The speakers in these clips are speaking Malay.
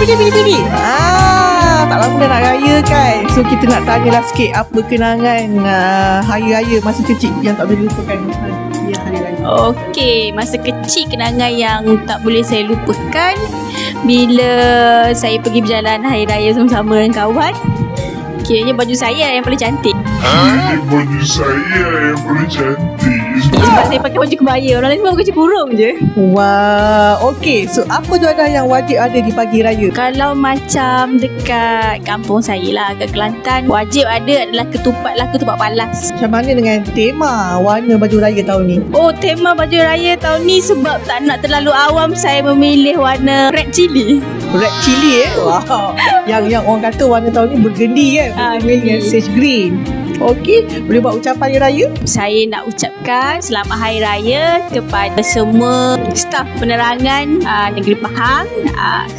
Pilih. Tak lama dah nak raya kan. So kita nak tanyalah sikit apa kenangan hari raya masa kecil yang tak boleh lupakan hari raya. Okey, masa kecil kenangan yang tak boleh saya lupakan bila saya pergi berjalan hari raya sama-sama dengan kawan. Kiranya baju saya yang paling cantik. Baju saya yang paling cantik. Sebab saya pakai baju kebaya. Orang lain semua baju burung je. Wah, okey. So apa juadah yang wajib ada di pagi raya? Kalau macam dekat kampung saya lah, kat Kelantan, wajib ada adalah ketupat palas. Macam mana dengan tema warna baju raya tahun ni? Oh, tema baju raya tahun ni sebab tak nak terlalu awam, saya memilih warna red chili. Red chili Wow. Yang orang kata warna tahun ni bergendi kan? Dengan sage green. Okey, boleh buat ucapan hari raya? Saya nak ucapkan selamat hari raya kepada semua staf penerangan Negeri Pahang,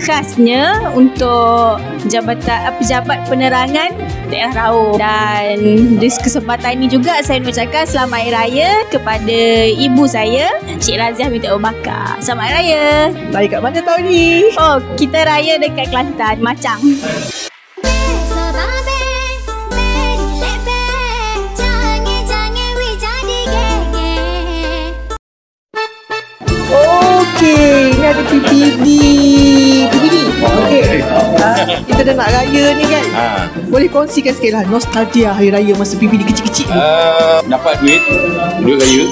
khasnya untuk pejabat penerangan daerah Raung. Dan di kesempatan ini juga saya nak ucapkan selamat hari raya kepada ibu saya, Cik Raziah binti Abu Bakar. Selamat hari raya. Raya kat mana tahun ni? Oh, kita raya dekat Kelantan, Macang. Okey, ni ada PPD. Okey. Kita dah nak raya ni kan. Boleh kongsikan sikit lah nostalgia hari raya masa PPD kecil-kecil ni. Dapat duit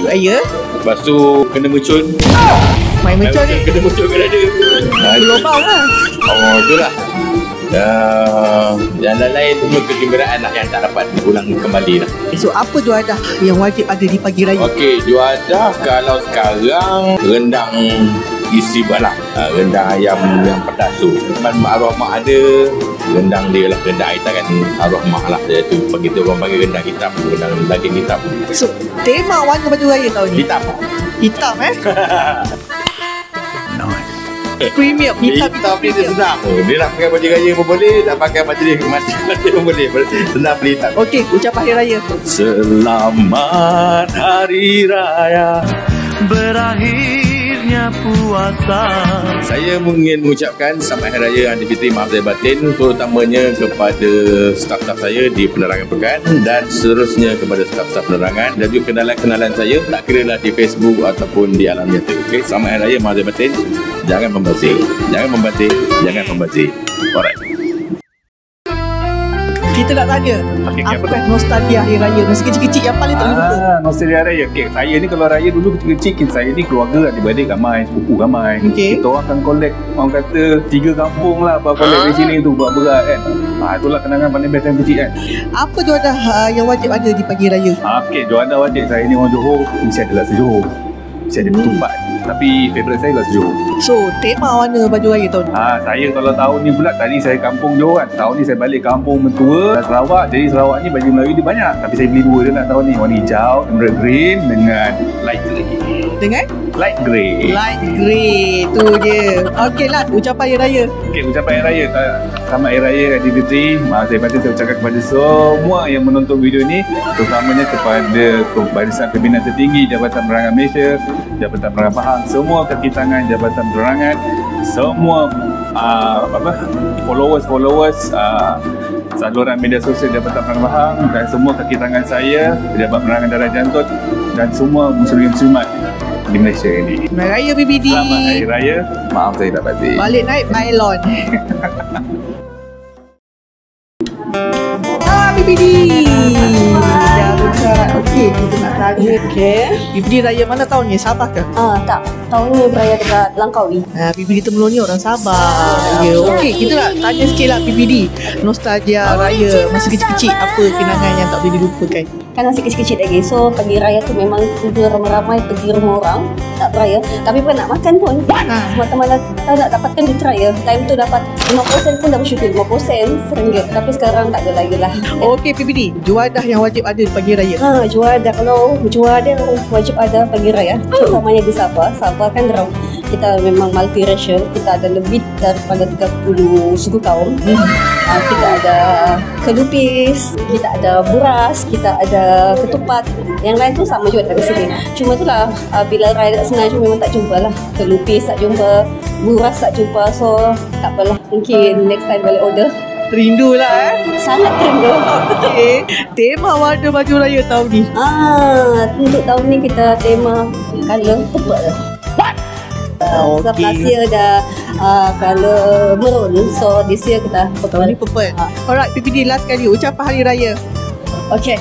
Raya. lepas tu kena mercun. Main macam ni. Kena mercun kan ada. Lubang lah. Oh, itulah. Yang lain semua kegembiraan lah yang tak dapat ulang kembali lah. So apa juadah yang wajib ada di pagi raya? Okey, juadah kalau sekarang rendang isi balah, rendang ayam yang pedas tu. Arwah mak ada, rendang dia lah, rendang aita kan arwah mak lah. Iaitu begitu orang panggil rendang hitam, rendang daging hitam. So tema warna baju raya tahun ni? Hitam Premium. Hitam ni dia senang. Dia nak pakai baju raya pun boleh, nak pakai baju dia pun boleh. Senang beli hitam. Okey, ucapan hari raya. Selamat Hari Raya berakhirnya puasa. Saya ingin mengucapkan selamat Hari Raya Aidilfitri, maaf zahir batin, terutamanya kepada staf-staf saya di Penerangan Pekan dan seterusnya kepada staf-staf penerangan dan juga kenalan-kenalan saya, tak kira lah di Facebook ataupun di alam nyata. Okey, selamat Hari Raya, maaf zahir batin. Jangan membazir. Alright. Kita nak tanya, apakah nostalgia hari raya masa kecil-kecil yang paling tak lupa? Nostalgia raya. Okay, saya ni kalau raya dulu kecil-kecil, saya ni keluarga adik-beradik ramai, sepupu ramai. Kita orang akan collect, orang kata 3 kampung lah collect di sini tu, buat berat kan. Itulah kenangan paling best time kecil kan. Apa juadah yang wajib ada di pagi raya? Okay, juadah wajib. Saya ni orang Johor, mesti ada laksa Johor, mesti ada ketupat. Tapi favourite saya laksa Johor. So, tema warna baju raya tahun ni? Saya kalau tahun ni pula, tadi saya kampung Johor kan. Tahun ni saya balik kampung mentua Sarawak. Jadi Sarawak ni baju Melayu dia banyak. Tapi saya beli 2 je lah tahun ni. Warna hijau, emerald green dengan light grey. Dengan? Light grey. Light grey, tu je. Okey lah, ucapan hari raya. Okey, ucapan hari raya. Selamat Hari Raya Aidilfitri. Maaf saya batin, saya ucapkan kepada semua yang menonton video ni, terutamanya kepada Barisan Pimpinan Tertinggi Jabatan Penerangan Malaysia, Jabatan Penerangan Pahang, semua kaki tangan Jabatan Penerangan, semua followers saluran media sosial Jabatan Penerangan Pahang dan semua kaki tangan saya, Pejabat Penerangan Darah Jantut dan semua muslimat di Malaysia ini. Selamat Raya PPD. Selamat Hari Raya. Maaf saya tak batin. Balik naik pylon. PPD. Okey, kita nak tanya. PPD raya mana tahun ni? Sabah ke? Tak. Tahun ni beraya dekat Langkawi. PPD Temelong ni orang Sabah. Ya, okey, kita nak tanya sikit lah PPD. Nostalgia raya masa kecil-kecil, apa kenangan yang tak boleh dilupakan? Kan masih kecil-kecil lagi. So pagi raya tu memang kita ramai-ramai pergi rumah orang nak beraya. Tapi bukan nak makan pun. Semata-mata kita nak dapatkan duit raya. Time tu dapat 50% pun dah bersyukur. 50% RM1. Tapi sekarang tak ada lagi lah. Okey PPD, juadah yang wajib ada di pagi raya. Juadah ada, kalau jual dia wajib ada pagi raya. Terutamanya di Sabah. Sabah kan kita memang multiracial. Kita ada lebih daripada 30 suku kaum. Kita ada kelupis, kita ada buras, kita ada ketupat. Yang lain tu sama juga dari sini. Cuma itulah bila raya dekat Semenanjung memang tak jumpa lah. Kelupis tak jumpa, buras tak jumpa. So tak apalah, mungkin next time boleh order. Rindu lah Sangat rindu. Okay. Tema warna baju raya tahun ni. Untuk tahun ni kita tema color purple. Sebab last year dah color maroon. So this year kita purple. Tahun ni purple. Alright, PPD last kali ucapan hari raya. Okey,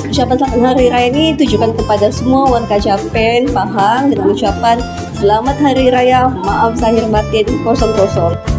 ucapan selamat hari raya ni tujukan kepada semua warga Japan, Pahang dengan ucapan selamat hari raya, maaf zahir batin 00.